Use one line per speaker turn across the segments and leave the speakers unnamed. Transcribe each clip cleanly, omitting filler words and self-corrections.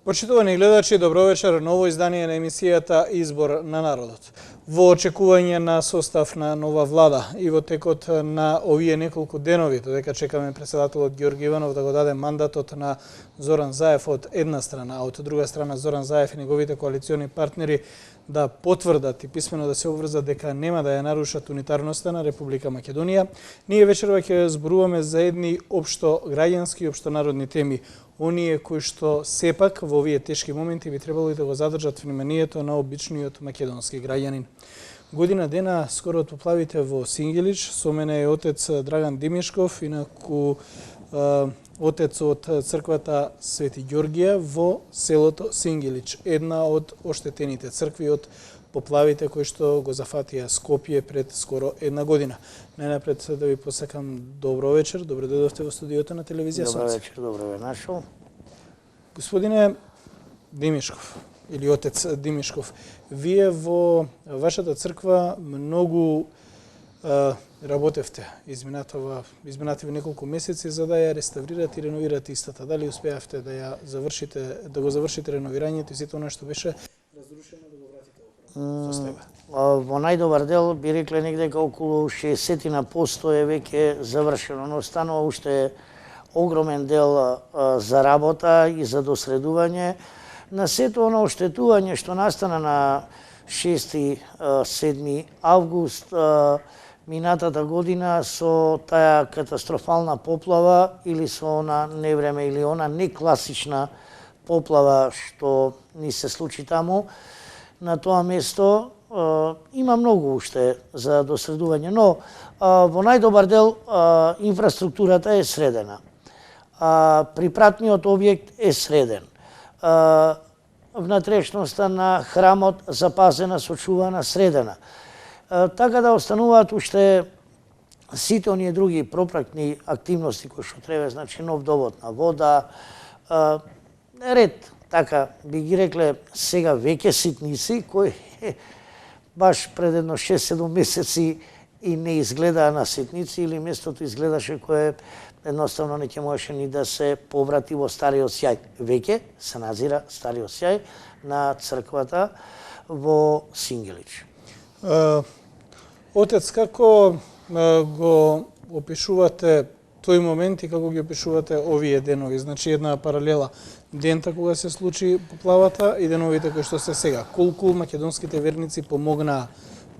Почитувани гледачи, добро вечер, ново издание на емисијата Избор на народот. Во очекување на состав на нова влада и во текот на овие неколку денови, додека чекаме председателот Ѓорги Иванов да го даде мандатот на Зоран Заев од една страна, а од друга страна Зоран Заев и неговите коалициони партнери да потврдат и писмено да се обврзат дека нема да ја нарушат унитарноста на Република Македонија, ние вечерва ќе зборуваме за едни општо граѓански и општонародни теми, оние кои што сепак во овие тешки моменти би требало и да го задржат вниманието на обичниот македонски граѓанин. Година дена скоро од поплавите во Сингелич, со мене е отец Драган Димишков, инаку отец од црквата Свети Ѓоргија во селото Сингелич, една од оштетените цркви од поплавите кои што го зафатија Скопје пред скоро една година. Најнапред да ви посакам добро вечер, добро дојдовте во студиото на телевизија Сонце.
Добро вечер, добро ве нашол.
Господине Димишков, или отец Димишков, вие во вашата црква многу работевте изминативи неколку месеци за да ја реставрирате и реновирате истата. Дали успеавте да ја завршите, да го завршите реновирањето и сето она што беше разрушено да го вратите во состојба?
Во најдобар дел би рекле негде околу 60% е веќе завршено, но останува уште огромен дел за работа и за досредување на сето оно оштетување што настана на 6-7 август минатата година со таа катастрофална поплава или со она невреме или она некласична поплава што ни се случи таму. На тоа место има многу уште за досредување, но во најдобар дел инфраструктурата е средена. Припратниот објект е среден. Внатрешноста на храмот запазена, сочувана, средена. Така да остануваат уште сите оние други пропратни активности кои што треба, значи нов довод на вода, ред, така би ги рекле сега веќе ситници кои баш пред едно 6-7 месеци и не изгледаа на ситници или местото изгледаше кое едноставно не ќе можеше ни да се поврати во стариот сјај. Веќе се назира стариот сјај на црквата во Сингелич.
Отец, како го опишувате тој момент и како ги опишувате овие денови? Значи една паралела, дента кога се случи поплавата и деновите кои што се сега. Колку македонските верници помогнаа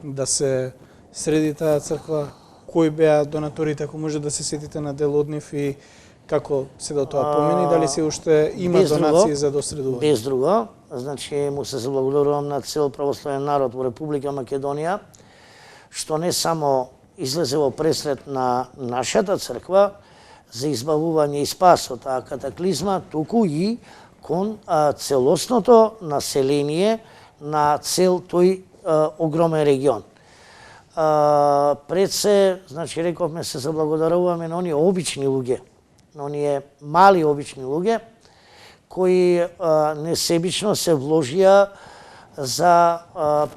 да се среди таа црква? Кои беа донаторите, ако може да се сетите на дел од нив и како се да тоа помени, дали се уште има донации за досредување?
Без друго, значи му се заблагодарувам на цел православен народ во Република Македонија, што не само излезе во пресрет на нашата црква за избавување и спас од таа катаклизма, туку и кон целосното население на цел тој огромен регион. Пред се, значи рековме, се заблагодаруваме на оние обични луѓе, на оние мали обични луѓе, кои несебично се вложија за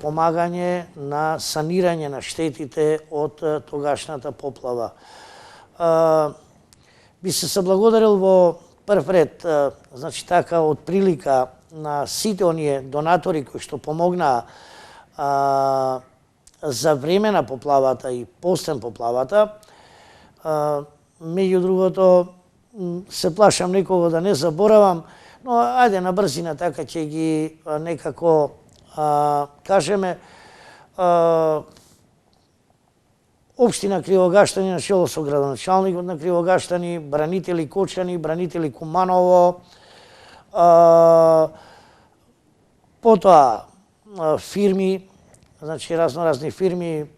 помагање на санирање на штетите од тогашната поплава. Би се заблагодарил во прв ред, значи така, од прилика на сите оние донатори кои што помогнаа за време на поплавата и постен поплавата. Меѓу другото, се плашам некого да не заборавам, но ајде на брзина така ќе ги некако кажеме. Општина Кривогаштани на чело со градоначалникот на Кривогаштани, бранители Кочани, бранители Куманово, потоа фирми, значи разноразни фирми,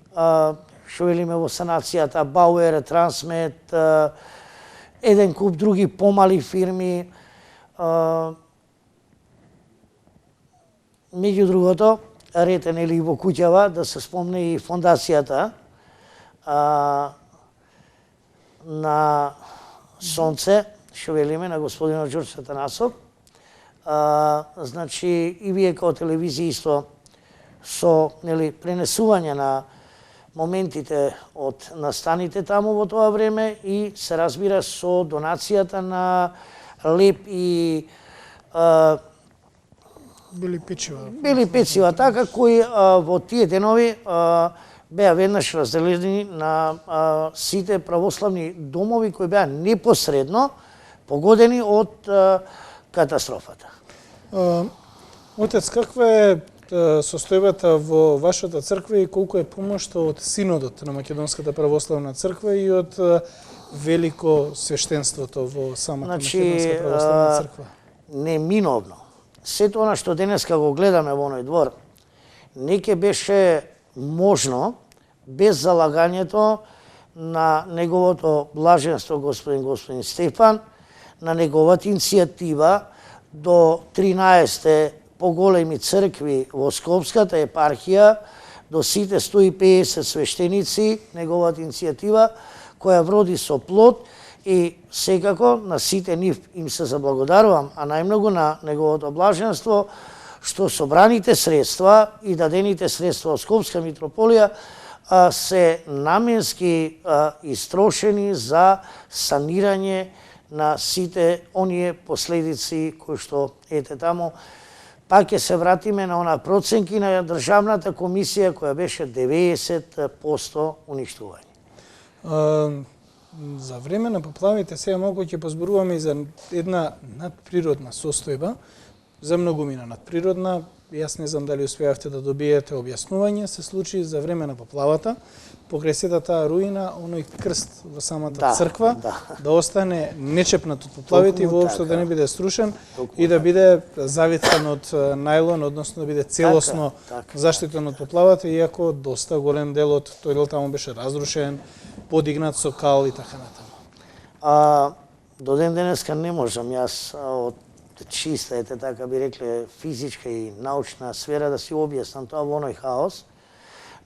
што велиме во санацијата, Бауер, Трансмет, еден куп други помали фирми. Меѓу другото, ретен или во куќава, да се спомне и фондацијата на Сонце, што велиме, на господинот Ѓорче Атанасов. Значи, и вие као телевизија исто со пренесување на моментите од настаните таму во тоа време и се разбира со донацијата на леп и
Били печива.
Били пецива така, кои во тие денови беа веднаш разделени на сите православни домови кои беа непосредно погодени од катастрофата.
Отец, каква е состојбата во вашата црква и колку е помошта од Синодот на Македонската православна црква и од Велико свештенството во самата Македонска православна црква?
Неминовно. Сето она што денеска го гледаме во оној двор, не ќе беше можно без залагањето на неговото блаженство господин Стефан, на неговата иницијатива до 13 поголеми цркви во Скопската епархија, до сите 150 свештеници, неговата иницијатива, која вроди со плод и секако на сите нив им се заблагодарувам, а најмногу на неговото блаженство, што собраните средства и дадените средства од Скопска митрополија се наменски истрошени за санирање на сите оние последици кои што ете таму. Пак ќе се вратиме на она проценки на државната комисија која беше 90% уништување.
За време на поплавите сега малку ќе позборуваме и за една надприродна состојба, за многумина надприродна. Јас не знам дали успеавте да добиете објаснување, се случи за време на поплавата, покрај сета таа руина, оној крст во самата црква, да остане нечепнат од поплавите и воопшто да не биде струшен и да биде завиткан од најлон, односно да биде целосно заштитен од поплавата, иако доста голем дел од тој дел таму беше разрушен, подигнат со кал и така натаму.
До ден денеска не можам јас од чиста, ете така би рекле, физичка и научна сфера да си објаснам тоа во оној хаос,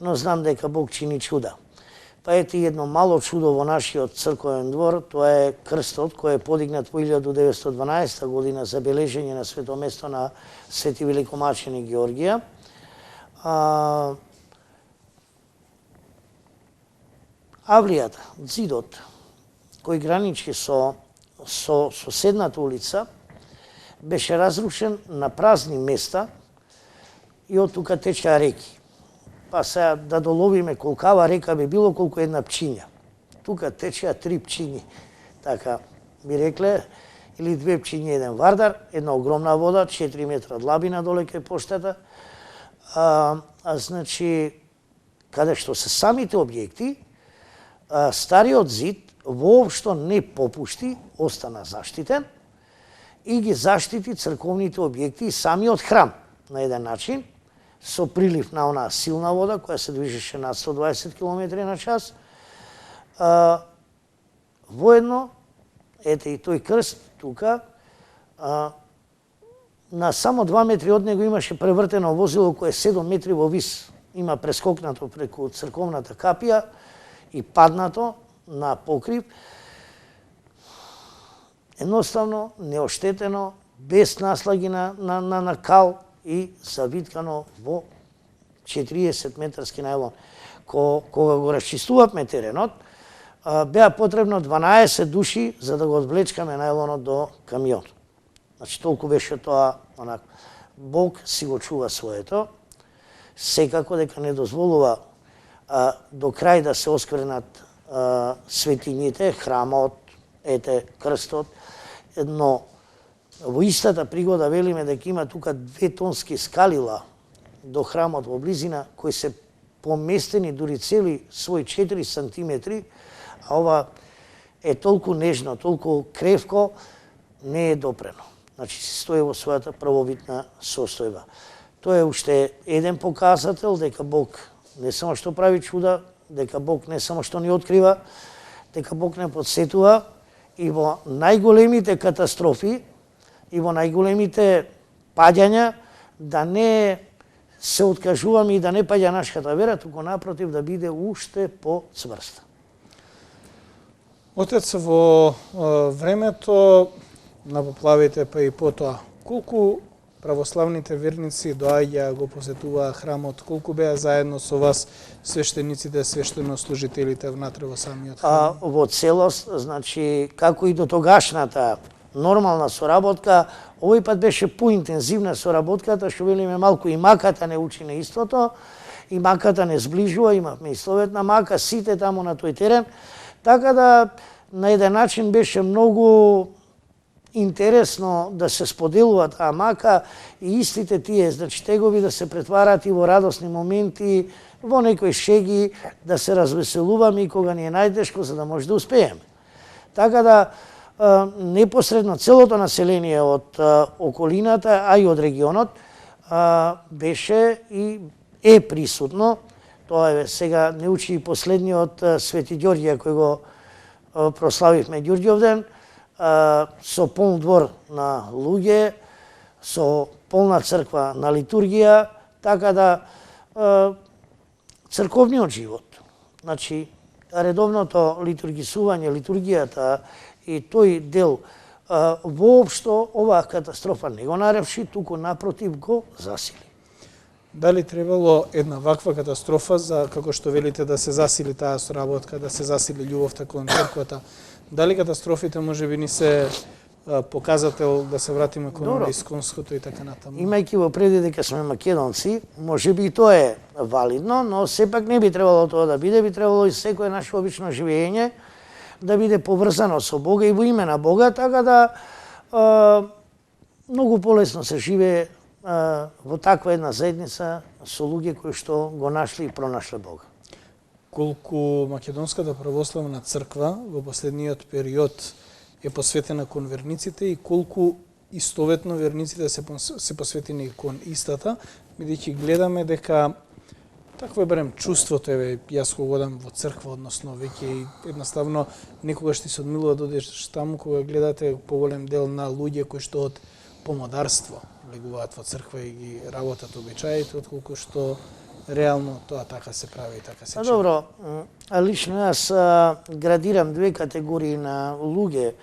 но знам дека Бог чини чуда. Па ете едно мало чудо во нашиот црковен двор, тоа е крстот кој е подигнат во 1912 година за бележење на свето место на Свети Великомаченик Георгија. Авлијата, зидот, кој граничи со соседната улица, беше разрушен на празни места и од тука течеа реки. Па сега да доловиме колкава река би било колку една пчиња. Тука течеа 3 пчињи, така би рекле, или 2 пчињи, еден вардар, една огромна вода, 4 метра длабина доле кај поштата. Значи, каде што се самите објекти, стариот зид воопшто не попушти, остана заштитен и ги заштити црковните објекти и самиот храм на еден начин, со прилив на онаа силна вода која се движеше над 120 км на час. Воедно, ете и тој крст тука, на само 2 метри од него имаше превртено возило кое 7 метри во вис, има прескокнато преку црковната капија и паднато на покрив. Едноставно, неоштетено, без наслаги на кал и завиткано во 40 метарски најлон. Кога го расчистувавме теренот, беа потребно 12 души за да го одвлечкаме најлонот до камион. Значи, толку беше тоа, онако. Бог си го чува своето, секако дека не дозволува до крај да се осквернат светињите, храмот, ете, крстот, но во истата пригода велиме дека има тука 2 тонски скалила до храмот во близина, кои се поместени дури цели свој 4 сантиметри, а ова е толку нежно, толку кревко, не е допрено. Значи, се стои во својата правовитна состојба. Тоа е уште еден показател дека Бог не само што прави чуда, дека Бог не само што ни открива, дека Бог не подсетува и во најголемите катастрофи и во најголемите паѓања да не се откажуваме и да не паѓа нашата вера, туку напротив да биде уште поцврста.
Отец, во времето на поплавите, па и потоа, колку православните верници доаѓа, го посетуваа храмот, колку беа заедно со вас свештениците, свештенослужителите внатре во самиот храм?
Во целост, значи, како и до тогашната нормална соработка. Овој пат беше поинтензивна соработката, што велиме малку и маката не учи на истото, и маката не сближува, имавме истоветна мака, сите таму на тој терен, така да на еден начин беше многу интересно да се споделува таа мака и истите тие, значи тегови да се претварат и во радосни моменти, во некои шеги, да се развеселуваме и кога ни е најтешко, за да може да успееме. Така да непосредно целото население од околината, а и од регионот, беше и е присутно. Тоа е сега не учи и последниот Свети Ѓорѓе кој го прославивме Ѓурѓовден, со полн двор на луѓе, со полна црква на литургија, така да црковниот живот, значи редовното литургисување, литургијата и тој дел воопшто оваа катастрофа не го наревши, туку напротив го засили.
Дали требало една ваква катастрофа за, како што велите, да се засили таа соработка, да се засили љубовта кон црквата? Дали катастрофите можеби ни се показател да се вратиме кон исконското и така натаму?
Имајќи во преди дека сме македонци, можеби и тоа е валидно, но сепак не би требало тоа да биде, би требало и секое наше обично живење да биде поврзано со Бога и во име на Бога, така да многу полесно се живее во таква една заедница со луѓе кои што го нашли и пронашле Бога.
Колку Македонската православна црква во последниот период е посветена кон верниците и колку истоветно верниците се посветени кон истата, бидејќи гледаме дека такво е барем чувството, јас кога одам во црква, односно веќе едноставно некогаш ти се одмилува да одеш таму кога гледате поголем дел на луѓе кои што од помодарство влегуваат во црква и ги работат обичаите, отколку што реално тоа така се прави и така се чини.
Добро, лично јас градирам две категории на луѓе.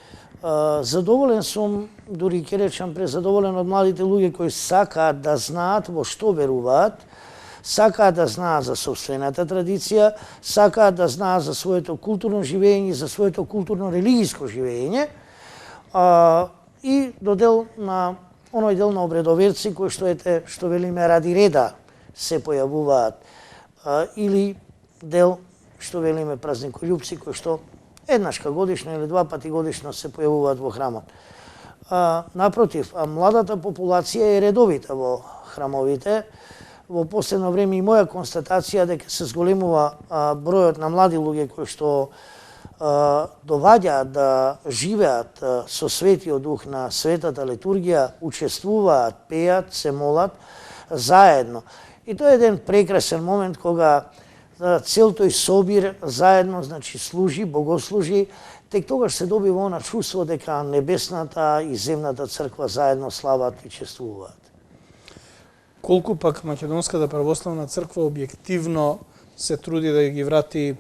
Задоволен сум, дури ќе речам презадоволен од младите луѓе кои сакаат да знаат во што веруваат, сакаат да знаат за собствената традиција, сакаат да знаат за своето културно живење, за своето културно-религиско живење, и до дел на оној дел на обредоверци кои што велиме ради реда се појавуваат, или дел што велиме празникољупци кои што еднашка годишно или два пати годишно се појавуваат во храмот. Напротив, младата популација е редовита во храмовите. Во последно време и моја констатација дека се зголемува бројот на млади луѓе кои што доваѓаат да живеат со светиот дух на светата литургија, учествуваат, пеат, се молат заедно. И тоа е еден прекрасен момент кога цел тој собир заедно, значи служи, богослужи, тек тогаш се добива она чувство дека небесната и земната црква заедно слават и чествуваат.
Колку пак Македонската православна црква објективно се труди да ги врати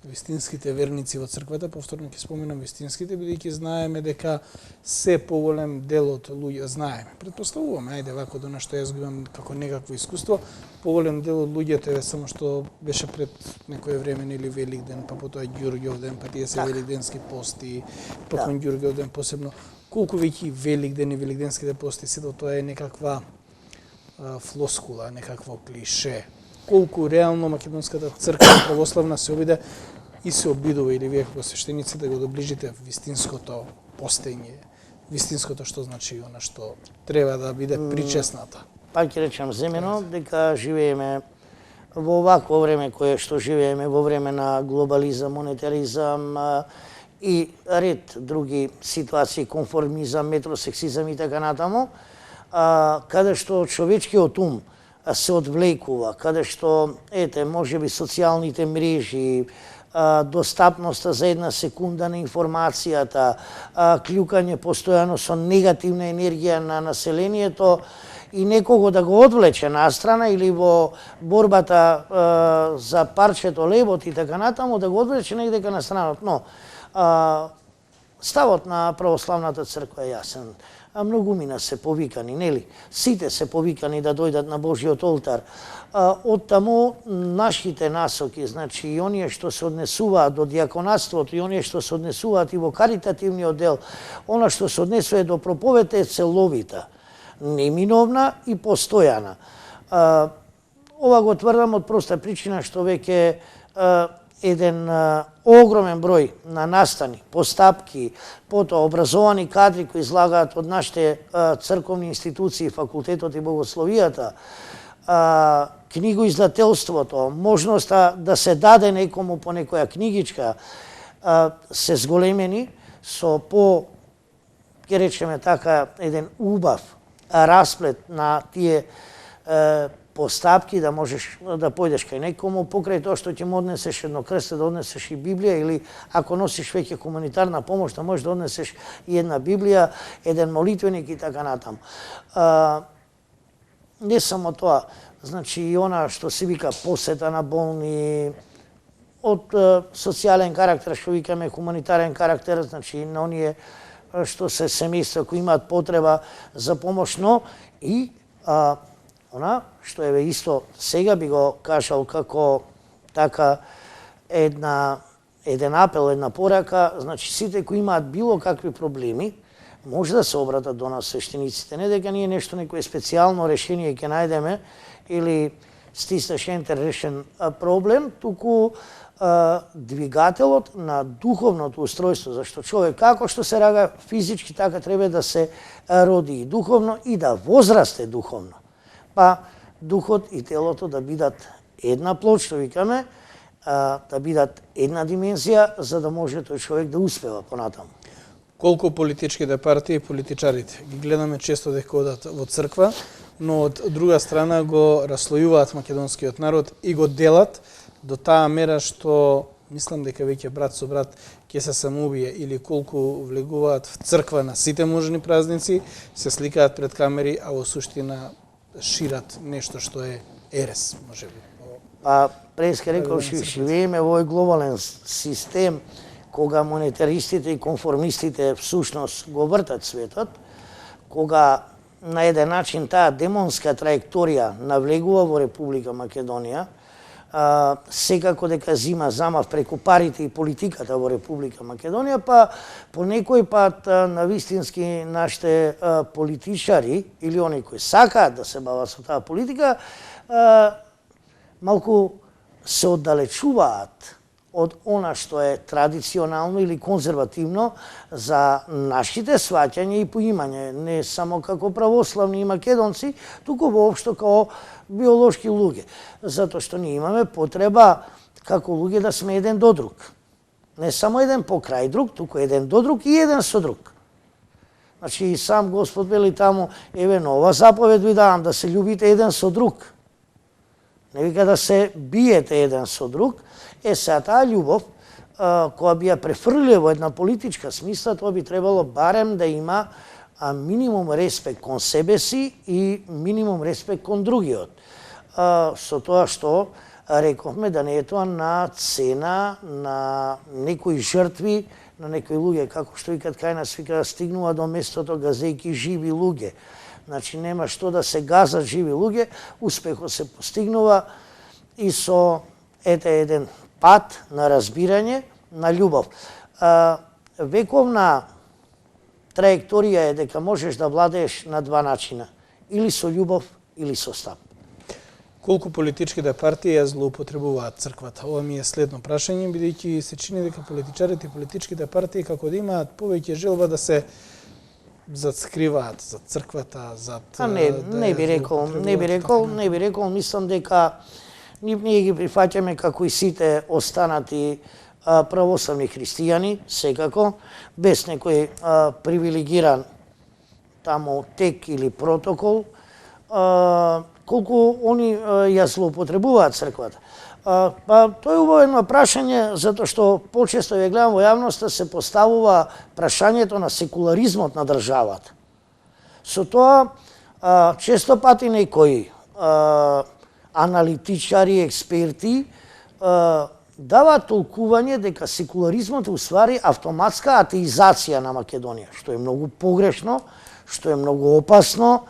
вистинските верници во црквата, повторно ќе споменам вистинските, бидејќи знаеме дека се поголем дел од луѓе, знаеме, претпоставуваме, ајде вако до што јас го имам како некакво искуство, поголем дел од луѓето е само што беше пред некое време или Великден, па потоа Ѓурѓовден, па тие се великденски пости, па кон Ѓурѓовден посебно. Колку веќе Великден и великденските пости се тоа е некаква флоскула, некакво клише. Колку реално Македонската црква православна се обиде и се обидува или вие како свештеници да го доближите вистинското постење, вистинското што значи она што треба да биде причесната.
Пак ќе речам земено дека живееме во овакво време кое што живееме, во време на глобализам, монетаризам и ред други ситуации, конформизам, метросексизам и така натаму, каде што човечкиот ум се одвлекува, каде што, можеби социјалните мрежи, достапноста за една секунда на информацијата, клюкање постојано со негативна енергија на населението и некого да го одвлече настрана или во борбата за парчето лебот и така натаму, да го одвлече негде на странот. Но Ставот на православната црква е јасен. А многумина се повикани, нели? Сите се повикани да дојдат на Божиот олтар. Од таму нашите насоки, значи и оние што се однесуваат до дијаконатството, и оние што се однесуваат и во каритативниот дел, она што се однесува до проповед е целовита, неминовна и постојана. Ова го тврдам од проста причина што веќе еден огромен број на настани, постапки, потоа образовани кадри кои излагаат од нашите црковни институции, факултетот и богословијата, книгоиздателството, можноста да се даде некому по некоја книгичка, се зголемени со по, ќе речеме така, еден убав расплет на тие постапки, да можеш да појдеш кај некому, покрај тоа што ќе му однесеш едно крсте, да однесеш и Библија, или ако носиш веќе хуманитарна помош, да можеш да однесеш и една Библија, еден молитвеник и така натаму. Не само тоа, значи и она што се вика посета на болни, од социјален карактер, што викаме хуманитарен карактер, значи на оние што се семејства кои имаат потреба за помош, но и она што еве исто сега би го кажал како така еден апел, една порака, значи сите кои имаат било какви проблеми, може да се обратат до нас свештениците, не дека ние нешто некое специјално решение ќе најдеме или стиснеш ентер решен проблем, туку двигателот на духовното устройство, зашто човек како што се рага физички, така треба да се роди и духовно и да возрасте духовно. Па духот и телото да бидат една плод, што викаме, да бидат една димензија, за да може тој човек да успева понатаму.
Колку политичките партии и политичарите ги гледаме често дека одат во црква, но од друга страна го раслојуваат македонскиот народ и го делат до таа мера што мислам дека веќе брат со брат ќе се самоубие, или колку влегуваат в црква на сите можни празници, се сликаат пред камери, а во суштина шират нешто што е ерес, можеби.
Па преска рекол, живееме во овој глобален систем кога монетаристите и конформистите всушност го вртат светот, кога на еден начин таа демонска траекторија навлегува во Република Македонија, секако дека зима замав преку парите и политиката во Република Македонија, па по некој пат навистински нашите политичари или оние кои сакаат да се бават со таа политика, малку се оддалечуваат од она што е традиционално или конзервативно за нашите сваќања и поимање, не само како православни и македонци, туку воопшто како биолошки луѓе. Затоа што ние имаме потреба како луѓе да сме еден до друг. Не само еден покрај друг, туку еден до друг и еден со друг. Значи и сам Господ вели таму, еве нова заповед ви давам, да се љубите еден со друг. Не вика да се биете еден со друг. Сега таа љубов, која би ја префрлиле во една политичка смисла, тоа би требало барем да има минимум респект кон себе си и минимум респект кон другиот. Со тоа што рековме да не е тоа на цена на некои жртви, на некои луѓе, како што викат кај нас, вика да стигнува до местото газејки живи луѓе. Значи нема што да се газат живи луѓе, успехот се постигнува и со еден пат на разбирање, на љубов. Вековна траекторија е дека можеш да владееш на два начина, или со љубов, или со стап.
Колку политичките партии ја злоупотребуваат црквата? Ова ми е следно прашање, бидејќи се чини дека политичарите и политичките партии како да имаат повеќе желба да се затскриваат за црквата, зад
не би рекол, мислам дека ние ги прифаќаме како и сите останати православни христијани, секако, без некој привилегиран таму тек или протокол, колку они ја злоупотребуваат црквата. Па тоа е убаво прашање, затоа што почесто ја гледам во јавноста се поставува прашањето на секуларизмот на државата. Со тоа често пати некои аналитичари, експерти дава толкување дека секуларизмот е уствари автоматска атеизација на Македонија, што е многу погрешно, што е многу опасно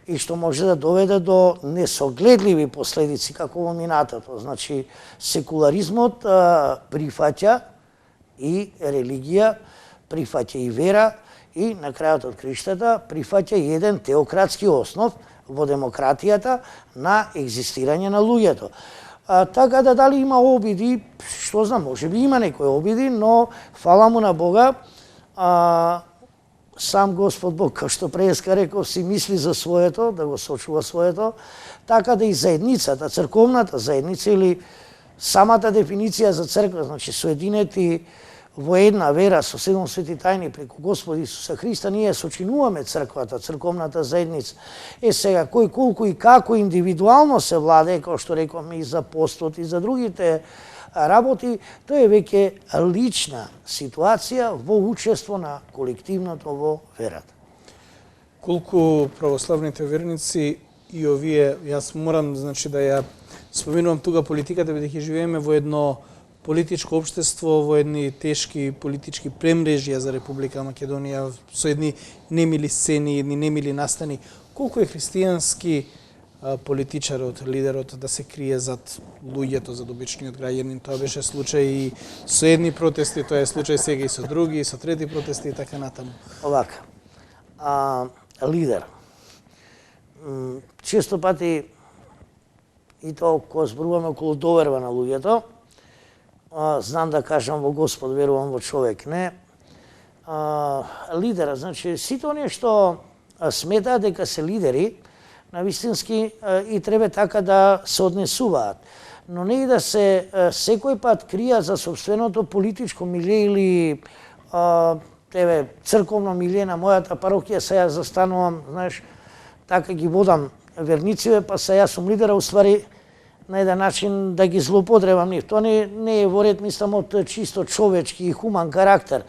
и што може да доведе до несогледливи последици како во минатото. Значи, секуларизмот прифаќа и религија, прифаќа и вера и на крајот од криштата прифаќа и еден теократски основ во демократијата на екзистирање на луѓето. Така да дали има обиди, што знам, може би има некои обиди, но фала му на Бога, сам Господ Бог, како што преска реков, си мисли за своето, да го сочува своето, така да и заедницата, црковната заедница или самата дефиниција за црква, значи соединети во една вера со 7 свети тајни преку Господ Исуса Христа, ние сочинуваме црквата, црковната заедница. Сега, кој колку и како индивидуално се владее, како што рековме и за постот и за другите работи, тоа е веќе лична ситуација во учество на колективното во верата.
Колку православните верници и овие, јас морам значи да ја споменувам тука политиката, бидејќи живееме во едно политичко општество, во едни тешки политички премрежја за Република Македонија, со едни немили сцени, едни немили настани. Колку е христијански политичарот, лидерот да се крие зад луѓето, зад обичниот граѓанин? Тоа беше случај и со едни протести, тоа е случај сега и со други, и со трети протести и така натаму.
Овака, лидер. Често пати и тоа кога зборуваме околу доверба на луѓето, знам да кажам во Господ, верувам во човек, не. Лидера, значи, сите оние што сметаат дека се лидери, навистински и треба така да се однесуваат. Но не и да се секој пат кријат за собственото политичко милие или црковно милие на мојата парокија, се ја застанувам, знаеш, така ги водам вернициве, па се јас сум лидера, уствари на еден начин да ги злоупотребам нив. Тоа не е во ред, мислам, од чисто човечки и хуман карактер.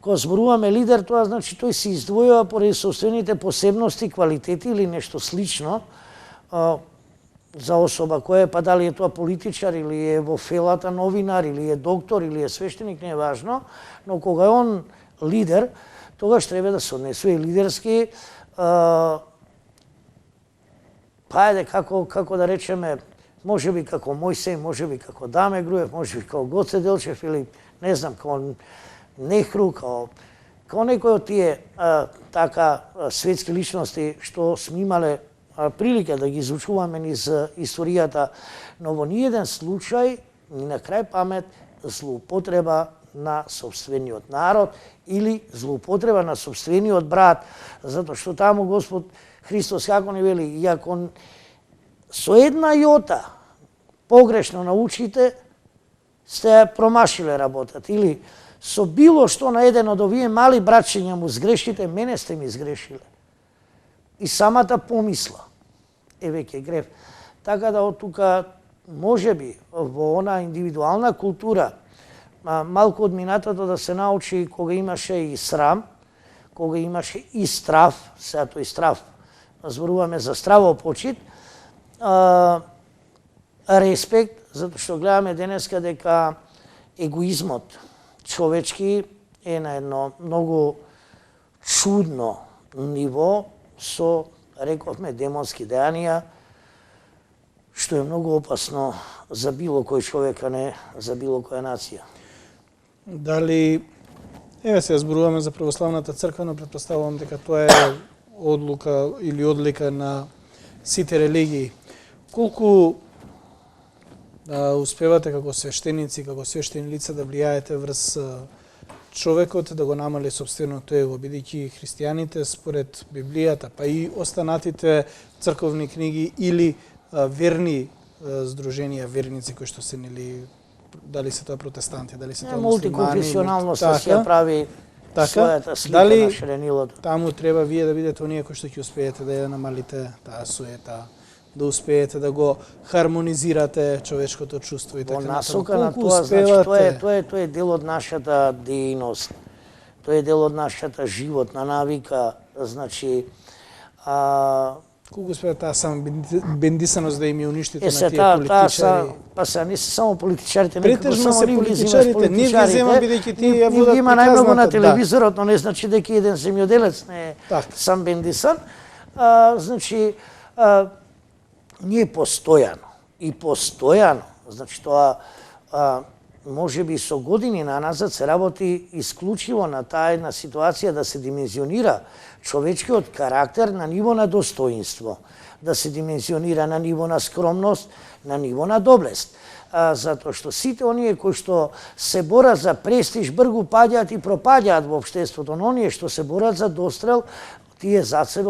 Кога зборуваме лидер, тоа значи тој се издвојува поради собствените посебности, квалитети или нешто слично за особа која е, па дали е тоа политичар или е во фелата новинар или е доктор или е свештеник, не е важно, но кога е он лидер, тогаш треба да се однесува и лидерски, па еде, како да речеме, може би како Мојсей, може би како Даме Груев, може би како Гоце Делчев или не знам, како Нехру, како некој од тие така светски личности што сме имале прилика да ги изучуваме низ историјата, но во ниеден случај ни на крај памет злоупотреба на собствениот народ или злоупотреба на собствениот брат, затоа што таму Господ Христос како ни вели, иако со една јота погрешно научите, сте промашиле работат, или со било што на еден од овие мали братчиња му сгрешите, мене сте ми сгрешиле. И самата помисла е веќе грев. Така да од тука, може би, во она индивидуална култура, малку од минатото да се научи кога имаше и срам, кога имаше и страв, сега тој страв, зборуваме за стравопочит, респект, затоа што гледаме денеска дека егоизмот човечки е на едно многу чудно ниво со, рековме, демонски дејанија, што е многу опасно за било кој човек, а не за било која нација.
Дали, еве се зборуваме за православната црква, но претпоставувам дека тоа е одлука или одлика на сите религии. Колку успевате како свештеници, како свештени лица да влијаете врз човекот да го намали собственото его, бидејќи христијаните според Библијата, па и останатите црковни книги или верни здруженија, верници кои што се нели, дали се тоа протестанти, дали се тоа муслимани,
мултиконфесионалност се прави својата слика
дали
на ширенилото.
Таму треба вие да бидете оние кои што ќе успеете да ја намалите таа суета, да успеете да го хармонизирате човечкото чувство и така
натаму.
натаму.
Насока на тоа, значи, тоа е дел од нашата дејност. Тоа е дел од нашата животна навика, значи
Колку успеа таа сама бендисаност да им ја уништите на тие
таа
политичари?
па се не се само политичарите,
Претежно се политичарите, нив ги зема бидејќи тие ја водат
има најмногу на
приказната,
телевизорот, но не значи дека еден земјоделец не е
Така.
сам бендисан. Значи ние постојано, значи тоа може би со години наназад се работи исклучиво на таа една ситуација да се димензионира човечкиот карактер на ниво на достоинство, да се димензионира на ниво на скромност, на ниво на доблест. Затоа што сите оние кои што се борат за престиж бргу паѓаат и пропаѓаат во општеството, но оние што се борат за дострел, тие за себе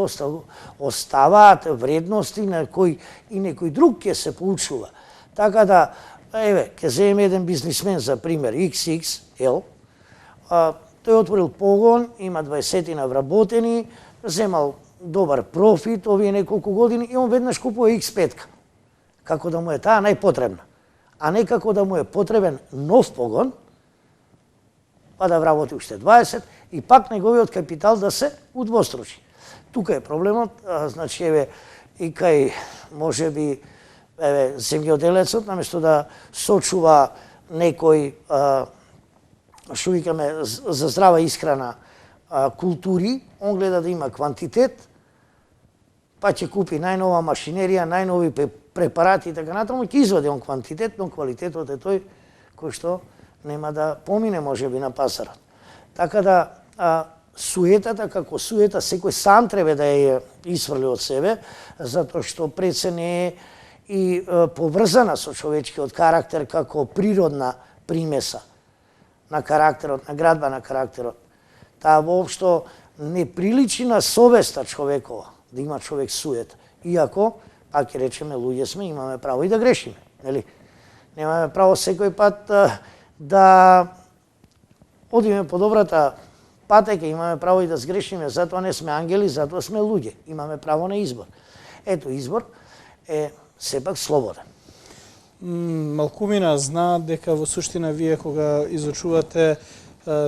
оставаат вредности на кои и некој друг ќе се поучува. Така да, еве, ќе земеме еден бизнисмен за пример, XXL, тој отворил погон, има 20 вработени, земал добар профит овие неколку години и он веднаш купува X5, како да му е таа најпотребна, а не како да му е потребен нов погон, па да вработи уште 20 и пак неговиот капитал да се удвостручи. Тука е проблемот, значи еве и кај можеби еве земјоделецот наместо да сочува некој што викаме за здрава исхрана култури, он гледа да има квантитет, па ќе купи најнова машинерија, најнови препарати и така натаму, ќе извади он квантитет, но квалитетот е тој кој што нема да помине можеби на пазарот. Така да суетата како суета секој сам треба да ја исфрли од себе, затоа што пред се не е и поврзана со човечкиот карактер како природна примеса на карактерот, на градба на карактерот. Таа воопшто не приличи на совеста човекова, да има човек суета. Иако, пак ќе речеме, луѓе сме, имаме право и да грешиме, нели? Немаме право секој пат да одиме по добрата патека, имаме право и да сгрешиме, затоа не сме ангели, затоа сме луѓе. Имаме право на избор. Ето, избор е сепак слободен.
Малкумина знаат дека во суштина вие кога изучувате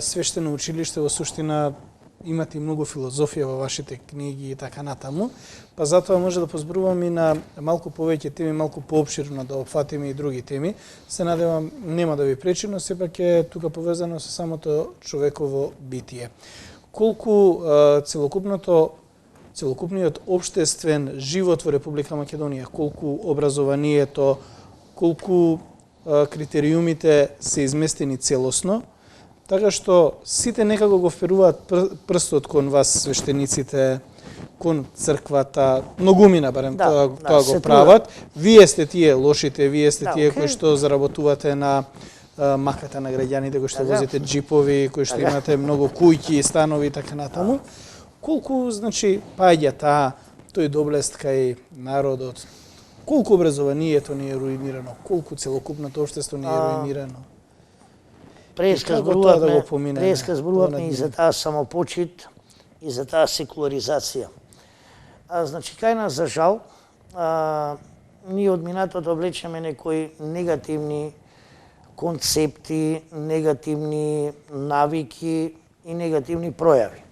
свештено училиште, во суштина имате многу филозофија во вашите книги и така натаму, па затоа може да позборувам и на малку повеќе теми, малку поопширно да опфатиме и други теми. Се надевам нема да ви пречи, но сепак е тука повезано со самото човеково битие. Колку целокупниот општествен живот во Република Македонија, колку образованието, колку критериумите се изместени целосно, така што сите некако го вперуваат прстот кон вас, свештениците, кон црквата, многумина барем тоа го прават. Вие сте тие лошите, вие сте тие кои што заработувате на маката на граѓаните, кои што возите джипови, кои што имате многу кујки, станови и така натаму. Колку, значи, паѓа тој доблест кај народот, колку образованието ни е руинирано, колку целокупното општество ни е руинирано.
Преска и за таа самопочит и за таа секуларизација. Значи, кај нас, за жал, ние од минатото влечеме некои негативни концепти, негативни навики и негативни пројави.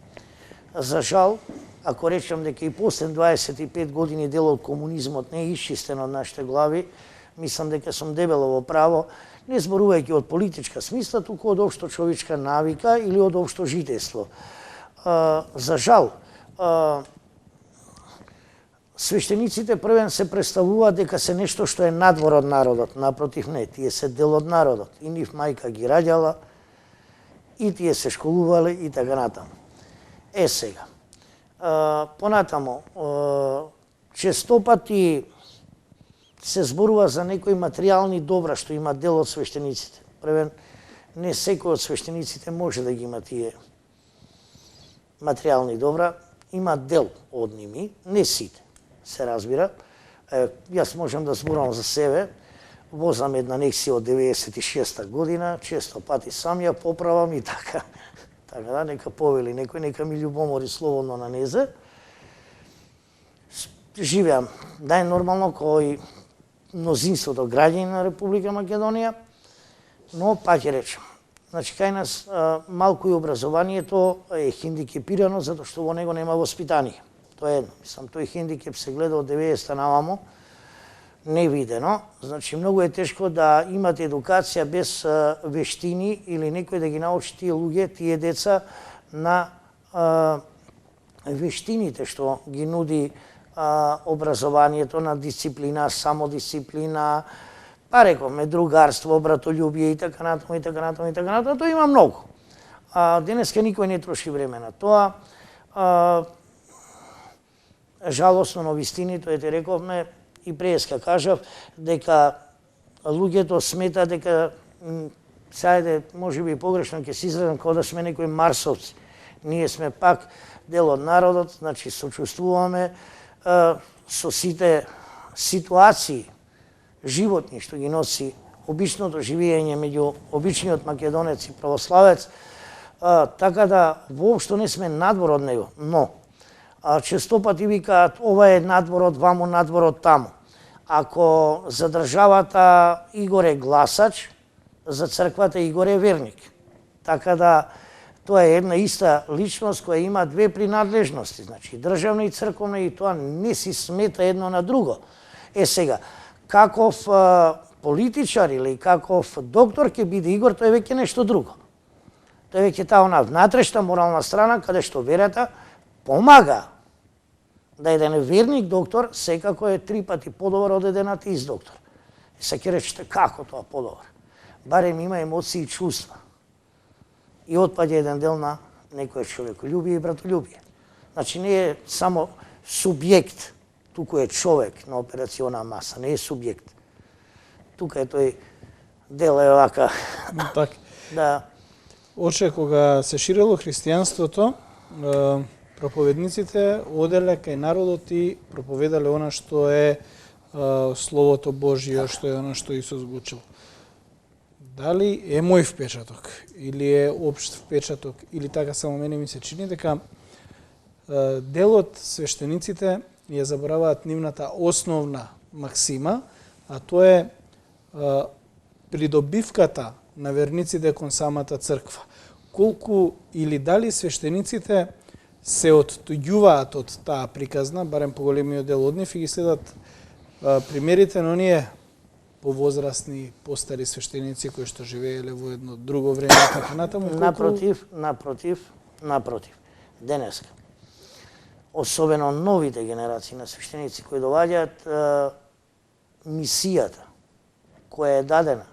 За жал, ако речем дека и после 25 години дел од комунизмот не е исчистен од нашите глави, мислам дека сум дебело во право, не зборувајќи од политичка смисла, туку од општо човечка навика или од општо жителство. За жал, свештениците првен се представуваат дека се нешто што е надвор од народот, напротив не, тие се дел од народот. И нив мајка ги раѓала, и тие се школувале и така натаму. Сега, понатамо, често пати се зборува за некои материјални добра што има дел од свештениците. Првен, не секој од свештениците може да ги има тие материјални добра, има дел од ними, не сите, се разбира. Јас можам да зборувам за себе, возам една Нексија од 96-та година, често пати сам ја поправам и така. Така да, нека повели некој, нека ми љубомори слободно на незе. Живеам најнормално кој мнозинството граѓани на Република Македонија, но пак ќе речем. Значи, кај нас малку и образованието е хендикепирано, затоа што во него нема воспитание. Тоа е едно. Мислам, тој хендикеп се гледа од 90-та навамо, невидено. Значи, многу е тешко да имате едукација без вештини или некој да ги научи тие луѓе, тие деца на вештините што ги нуди образованието, на дисциплина, самодисциплина, па рековме другарство, братолюбие и така натаму и така натаму и така натаму. Тоа има многу. Денеска никој не троши време на тоа. Жалосно на вистини, тоа те рековме, и преска кажав, дека луѓето смета дека сајде, може би погрешно ќе се изразам, како да сме некои марсовци. Ние сме пак дел од народот, значи сочувствуваме со сите ситуации животни што ги носи обичното живење меѓу обичниот македонец и православец, така да воопшто не сме надвор од него. Но често пати викаат ова е надворот ваму, надворот таму. Ако за државата Игор е гласач, за црквата Игор е верник. Така да тоа е една иста личност која има две принадлежности, значи државна и црковна, и тоа не си смета едно на друго. Сега, каков политичар или каков доктор ќе биде Игор, тоа е веќе нешто друго. Тоа е веќе таа она внатрешна морална страна каде што верата помага да еден верник доктор секако е 3 пати подобар од еден атеист доктор. И се ќе речете како тоа подобар? Барем има емоции и чувства. И отпаѓа еден дел на некој човеколюбие и братолюбие. Значи не е само субјект, туку е човек на операциона маса, не е субјект. Тука е тој дел е вака.
Така.
Да.
Оче кога се ширило христијанството, проповедниците оделе кај народот и проповедале она што е Словото Божие, што е она што Исус го учил. Дали е мој впечаток или е општ впечаток, или така само мене ми се чини дека дел од свештениците ја забораваат нивната основна максима, а тоа е придобивката на верниците кон самата црква. Колку или дали свештениците се оттуѓуваат од таа приказна, барем поголемиот дел од нив, и ги следат примерите на оние повозрастни, постари свештеници кои што живееле во едно друго време, така натаму.
Напротив. Денеска, особено новите генерации на свештеници кои доаѓаат, мисијата која е дадена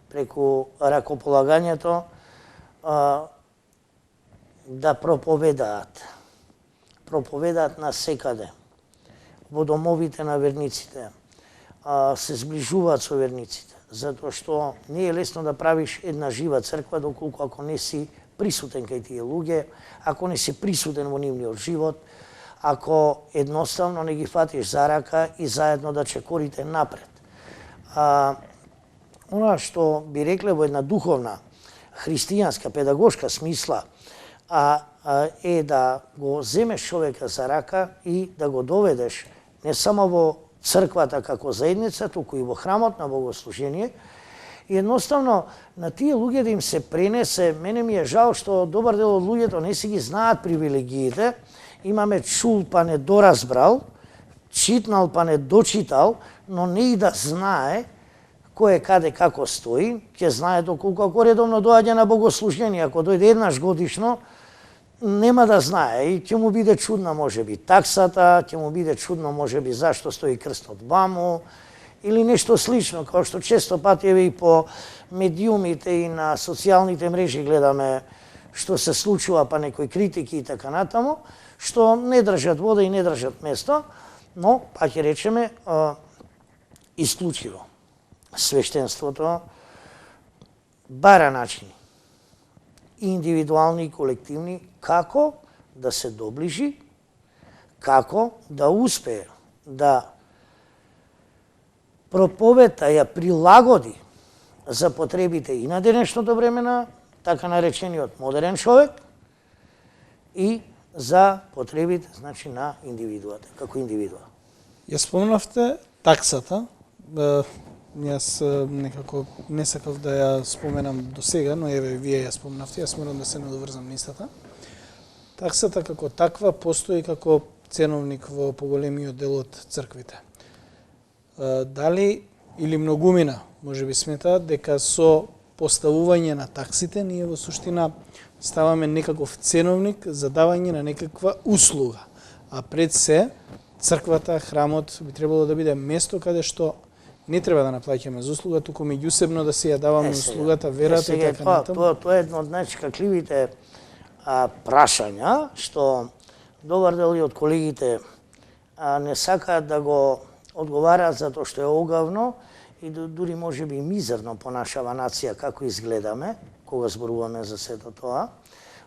преку ракополагањето да проповедаат на секаде, во домовите на верниците, се зближуваат со верниците, затоа што не е лесно да правиш една жива црква доколку ако не си присутен кај тие луѓе, ако не си присутен во нивниот живот, ако едноставно не ги фатиш за рака и заедно да чекорите напред. Она што би рекле во една духовна, христијанска, педагошка смисла, е да го земеш човека за рака и да го доведеш не само во црквата како заедница, туку и во храмот на богослужение. И едноставно на тие луѓе да им се пренесе, мене ми е жал што добар дел од луѓето не си ги знаат привилегиите, имаме чул па не доразбрал, читнал па не дочитал, но не и да знае кој е каде како стои, ќе знае доколку ако редовно доаѓа на богослужение, ако дојде еднаш годишно, нема да знае и ќе му биде чудна можеби таксата, ќе му биде чудно можеби зашто стои крстот ваму или нешто слично, како што често пати еве и по медиумите и на социјалните мрежи гледаме што се случува, па некои критики и така натаму, што не држат вода и не држат место, но па ќе речеме исклучиво свештенството бара начини, индивидуални и колективни, како да се доближи, како да успее да проповета ја прилагоди за потребите и на денешното време на така наречениот модерен човек и за потребите, значи, на индивидуата, како индивидуа.
Ја спомнавте таксата, јас некако не сакав да ја споменам до сега, но еве вие ја спомнавте, јас морам да се надоврзам на истата. Таксата како таква постои како ценовник во поголемиот дел од црквите. Дали или многумина можеби сметаат дека со поставување на таксите ние во суштина ставаме некаков ценовник за давање на некаква услуга, а пред се црквата, храмот би требало да биде место каде што не треба да наплаќаме за услуга, туку меѓусебно да си ја даваме услугата, верата и така натаму.
Тоа е едно од најчекакливите прашања што добар дел од колегите не сакаат да го одговараат затоа што е огавно и дури можеби мизерно по нашава нација како изгледаме кога зборуваме за сето тоа.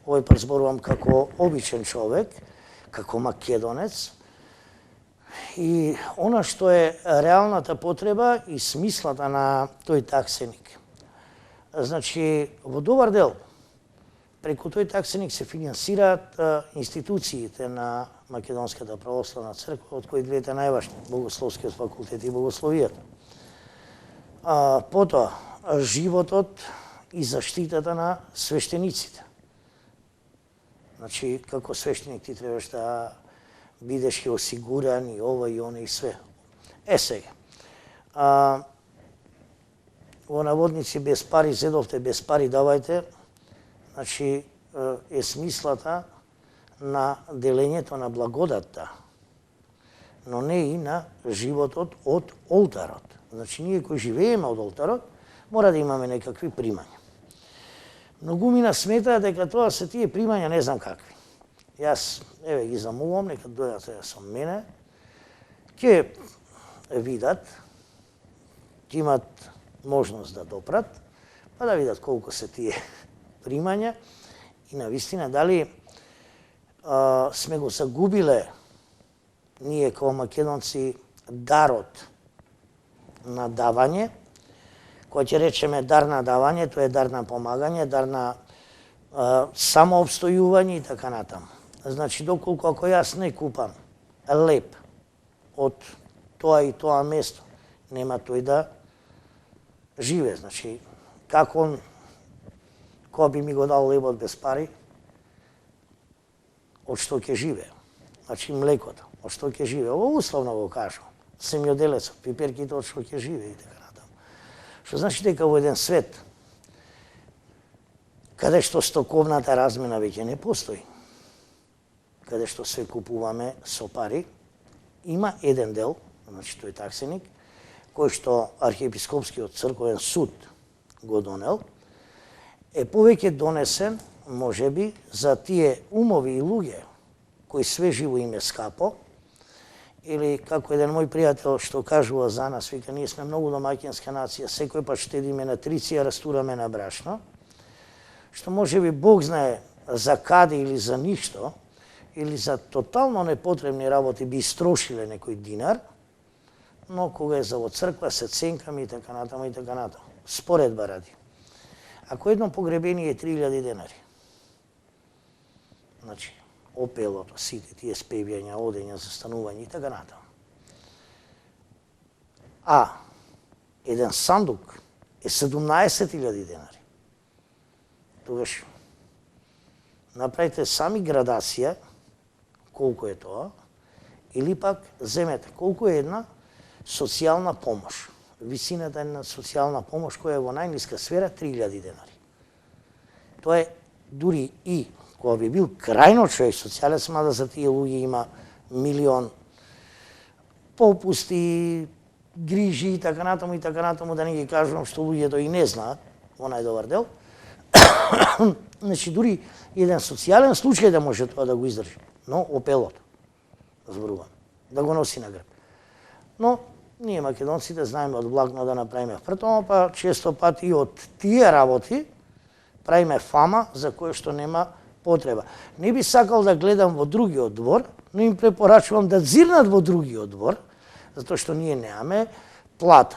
Овој пат зборувам како обичен човек, како македонец. И она што е реалната потреба и смислата на тој таксеник. Значи, во добар дел, преку тој таксеник се финансираат институциите на Македонската православна црква, од кои двете најважни, Богословскиот факултет и Богословијата. Потоа, животот и заштитата на свештениците. Значи, како свештеник ти требаш да бидеш и осигуран и ова и она и све. Сега, во наводници без пари зедовте, без пари давајте, значи е смислата на делењето на благодатта, но не и на животот од олтарот. Значи, ние кои живееме од олтарот, мора да имаме некакви примања. Многумина сметаат дека тоа се тие примања не знам какви. Јас, еве, ги замолувам, нека дојдат со мене, ќе видат, ќе имат можност да допрат, па да видат колку се тие примања и навистина дали сме го загубиле ние како македонци дарот на давање. Кога ќе речеме дар на давање, тоа е дар на помагање, дар на самообстојување и така натаму. Значи, доколку ако јас не купам леп од тоа и тоа место, нема тој да живе. Значи, како он, кога би ми го дал лебот без пари, од што ќе живе? Значи, млекото, од што ќе живе? Ово условно го кажу. Семјоделецот, пиперките, од што ќе живе и така натаму. Што значи дека во еден свет, каде што стоковната размена веќе не постои, каде што се купуваме со пари, има еден дел, значи тој таксеник, кој што архиепископскиот црковен суд го донел, е повеќе донесен, можеби, за тие умови и луѓе кои све живо им е скапо, или како еден мој пријател што кажува за нас, вика, ние сме многу домаќинска нација, секој пат штедиме на трици, а растураме на брашно, што можеби Бог знае за каде или за ништо, или за тотално непотребни работи би истрошиле некој динар, но кога е за во црква се ценкаме и така натаму и така натаму. Споредба ради. Ако едно погребение е 3000 денари, значи, опелото, сите тие спевјања, одења, застанување и така натаму. А еден сандук е 17.000 денари. Тогаш направите сами градација колку е тоа, или пак земете колку е една социјална помош. Висината на социјална помош која е во најниска сфера 3000 денари. Тоа е дури и кога би бил крајно човек социјалец, мада за тие луѓе има милион попусти, грижи и така натаму, да не ги кажувам што луѓето и не знаат во најдобар дел. Значи, дури еден социјален случај да може тоа да го издржи. Но опелото, зборувам, да го носи на грб. Но ние македонците знаеме од благно да направиме впртомо, па често пати и од тие работи правиме фама за кое што нема потреба. Не би сакал да гледам во другиот двор, но им препорачувам да зирнат во другиот двор, затоа што ние немаме плата.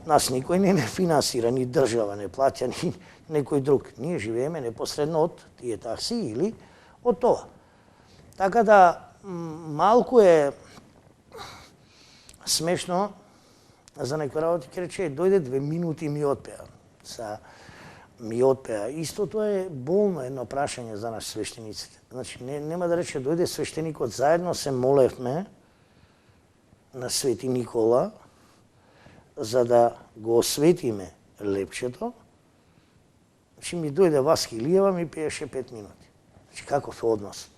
Нас никој не финансира, ни држава не плаќа, ни некој друг. Ние живееме непосредно од тие такси или од тоа. Така да, малку е смешно за некој работи, ќе рече, дојде 2 минути и ми отпеа. ми отпеа. Исто тоа е болно едно прашање за нас свештениците. Значи, нема да рече, дојде свештеникот, заедно се молевме на Свети Никола, за да го осветиме лепчето. Значи, ми дојде Васки Илиева, ми пееше 5 минути. Значи, каков е однос?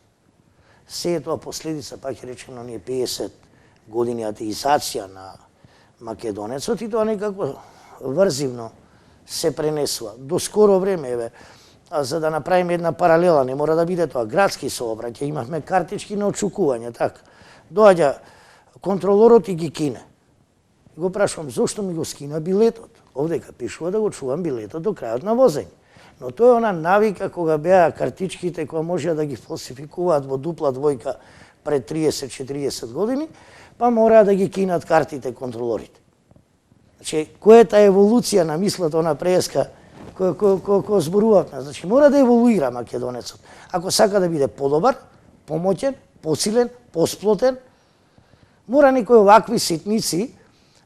Се е тоа последица, пак е речено, ние 50 години атеизација на македонецот и тоа некако врзивно се пренесува. До скоро време, еве, за да направиме една паралела, не мора да биде тоа градски сообраќај, имавме картички на очукување, така. Доаѓа контролорот и ги кине. Го прашувам, зошто ми го скина билетот? Овдека пишува да го чувам билетот до крајот на возење. Но тоа е она навика кога беа картичките, која можеа да ги фалсификуваат во дупла двојка пред 30-40 години, па мораа да ги кинат картите контролорите. Значи, која е таа еволуција на мислата, она преска, која зборувавме? Значи, мора да еволуира македонецот. Ако сака да биде подобар, помоќен, посилен, посплотен, мора некои овакви ситници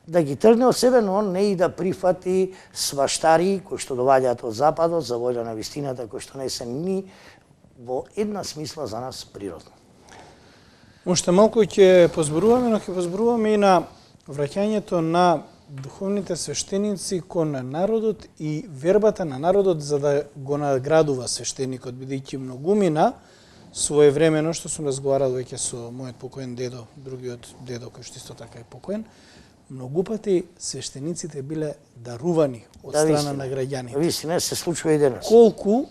да ги тргне од себе, но не и да прифати сваштари кои што доваѓаат од западот за воља на вистината, кои што не се ни во една смисла за нас природно.
Уште малку ќе позборуваме, но ќе позборуваме и на враќањето на духовните свештеници кон народот и вербата на народот за да го наградува свештеникот, бидејќи многумина своевремено, што сум разговарал веќе со мојот покоен дедо, другиот дедо кој што исто така е покоен, многу пати свештениците биле дарувани од страна на граѓаните.
Вистина се случува и денес.
Колку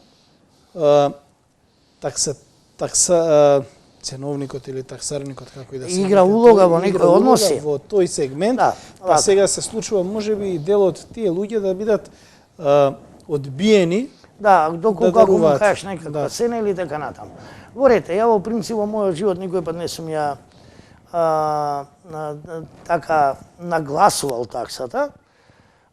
ценовникот или таксарникот, како и да се
игра улога во некои односи
во тој сегмент, па сега се случува можеби и дел од тие луѓе да бидат одбиени.
Да, доколку ако му кажеш некаква цена или така натаму. Ворете, ја во принцип во мојот живот никој пат не сум ја така нагласувал таксата,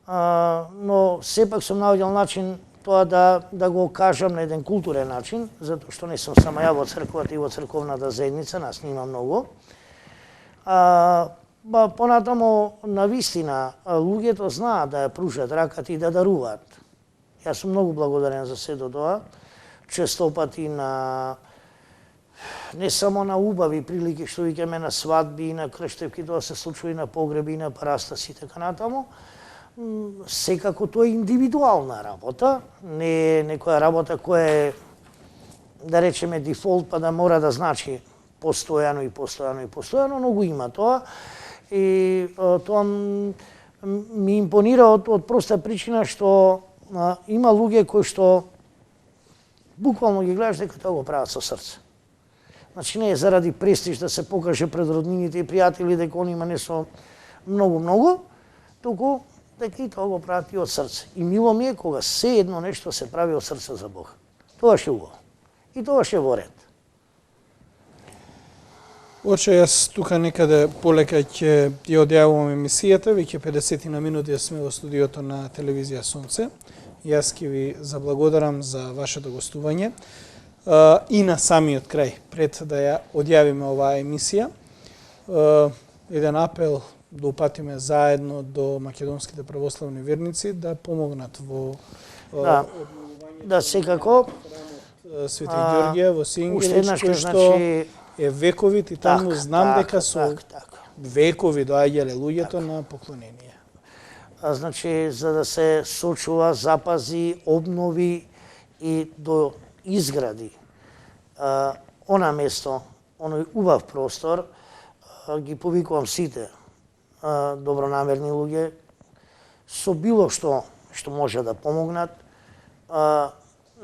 но сепак сум наоѓал начин тоа да го кажам на еден културен начин, затоа што не сум само ја во црквата и во црковната заедница, нас нема многу. Понатаму, навистина, луѓето знаат да ја пружат раката и да даруваат. Јас сум многу благодарен за сето тоа. Често пати не само на убави прилики, што викаме на свадби и на крштевки, тоа се случува и на погреби и на парастаси и така натаму. Секако тоа е индивидуална работа, не е некоја работа која е, да речеме, дефолт, па да мора да значи постојано и постојано и постојано, но го има тоа. И тоа ми импонира од проста причина што има луѓе кои што буквално ги гледаш дека тоа го прават со срце. Значи не е заради престиж да се покаже пред роднините и пријатели дека они има нешто многу, туку дека и тоа го прават и од срце. И мило ми е кога се едно нешто се прави од срце за Бог. Тоа ше убаво. И тоа ше во ред.
Оче, јас тука некаде полека ќе ја одјавувам емисијата, веќе 50 на минути сме во студиото на телевизија Сонце. Јас ќе ви заблагодарам за вашето гостување и на самиот крај, пред да ја одјавиме оваа емисија. Еден апел да упатиме заедно до македонските православни верници да помогнат во
да секако
Свети Ѓорѓија во Сингелич, кој што е вековит и таму знам дека со векови доаѓале луѓето на поклонение.
Значи, за да се сочува, запази, обнови и до изгради она место, оној убав простор, ги повикувам сите добронамерни луѓе со било што може да помогнат,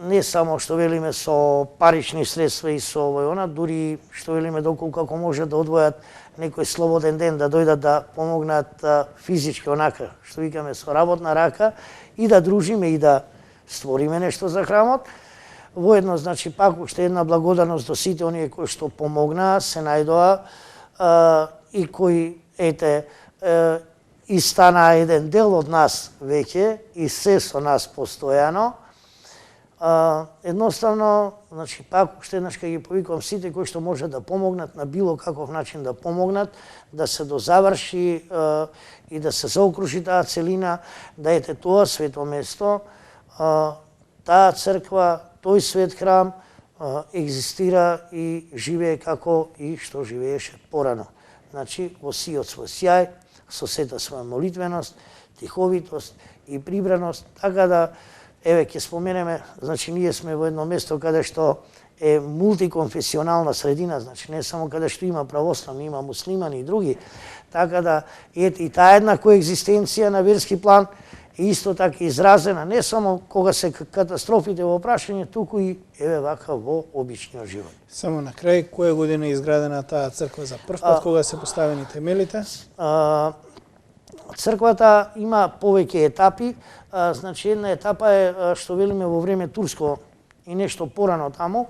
не само што велиме со парични средства и со овој она, дури што велиме доколку ако може да одвојат некој слободен ден да дојдат да помогнат физички онака, што викаме со работна рака и да дружиме и да створиме нешто за храмот. Воедно, значи, пак уште една благодарност до сите оние кои што помогнаа, се најдоа и кои, и стана еден дел од нас веќе и се со нас постојано. Едноставно, значи, пак уште еднаш ќе ги повикувам сите кои што може да помогнат на било каков начин да помогнат, да се дозаврши и да се заокружи таа целина, да ете тоа свето место таа црква, тој свет храм екзистира и живее како и што живееше порано. Значи, во сиот свој сјај, со сета своја молитвеност, тиховитост и прибраност, така да, еве, ќе споменеме, значи, ние сме во едно место каде што е мултиконфесионална средина, значи, не само каде што има православни, има муслимани и други, така да, и таа една коегзистенција на верски план е исто така изразена, не само кога се катастрофите во прашање, туку и, еве, вака, во обичниот живот.
Само на крај, која година е изградена таа црква за прв пат, кога се поставени темелите?
Црквата има повеќе етапи, значи една етапа е што велиме во време турско и нешто порано таму,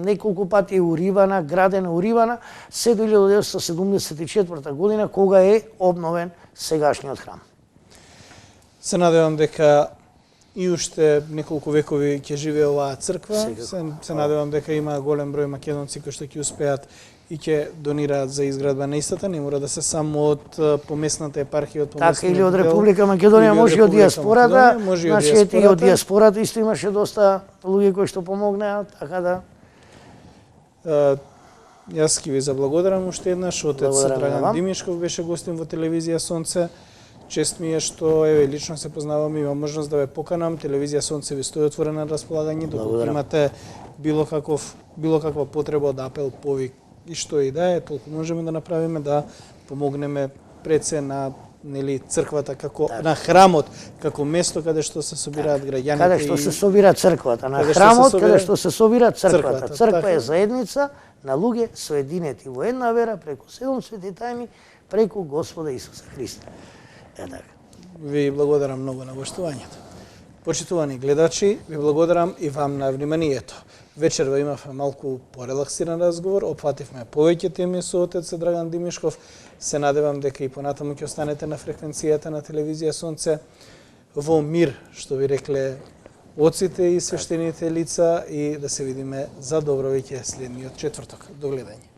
неколку пати е уривана, градена, уривана, се до 1974 година кога е обновен сегашниот храм.
Се надевам дека и уште неколку векови ќе живее оваа црква. Се надевам дека има голем број македонци кои што ќе успеат и ќе донираат за изградба на истата, не мора да се само од поместната епархија, од поместниот
така или од Република Македонија, може и од диаспората, значи и од диаспората исто имаше доста луѓе кои што помогнаа, така да.
Јас ќе ви заблагодарам уште еднаш, отец Драган Димишков беше гостин во телевизија Сонце. Чест ми е што еве лично се познаваме, имам можност да ве поканам. Телевизија Сонце ви стои отворена на располагање, доколку имате било каква потреба од апел, повик и што и да е, толку можеме да направиме да помогнеме пред се на црквата како на храмот како место каде што се собираат граѓаните,
каде што се собира црквата, на храмот каде што се собира црквата. Црква е заедница на луѓе соединети во една вера преку 7 свети тајни, преку Господа Исуса Христа.
Ви благодарам многу на гоштувањето. Почитувани гледачи, ви благодарам и вам на вниманието. Вечерва имавме малку порелаксиран разговор, опфативме повеќе теми со отец Драган Димишков. Се надевам дека и понатаму ќе останете на фреквенцијата на телевизија Сонце во мир, што ви рекле оците и свештените лица, и да се видиме за добро веќе следниот четврток. До гледање.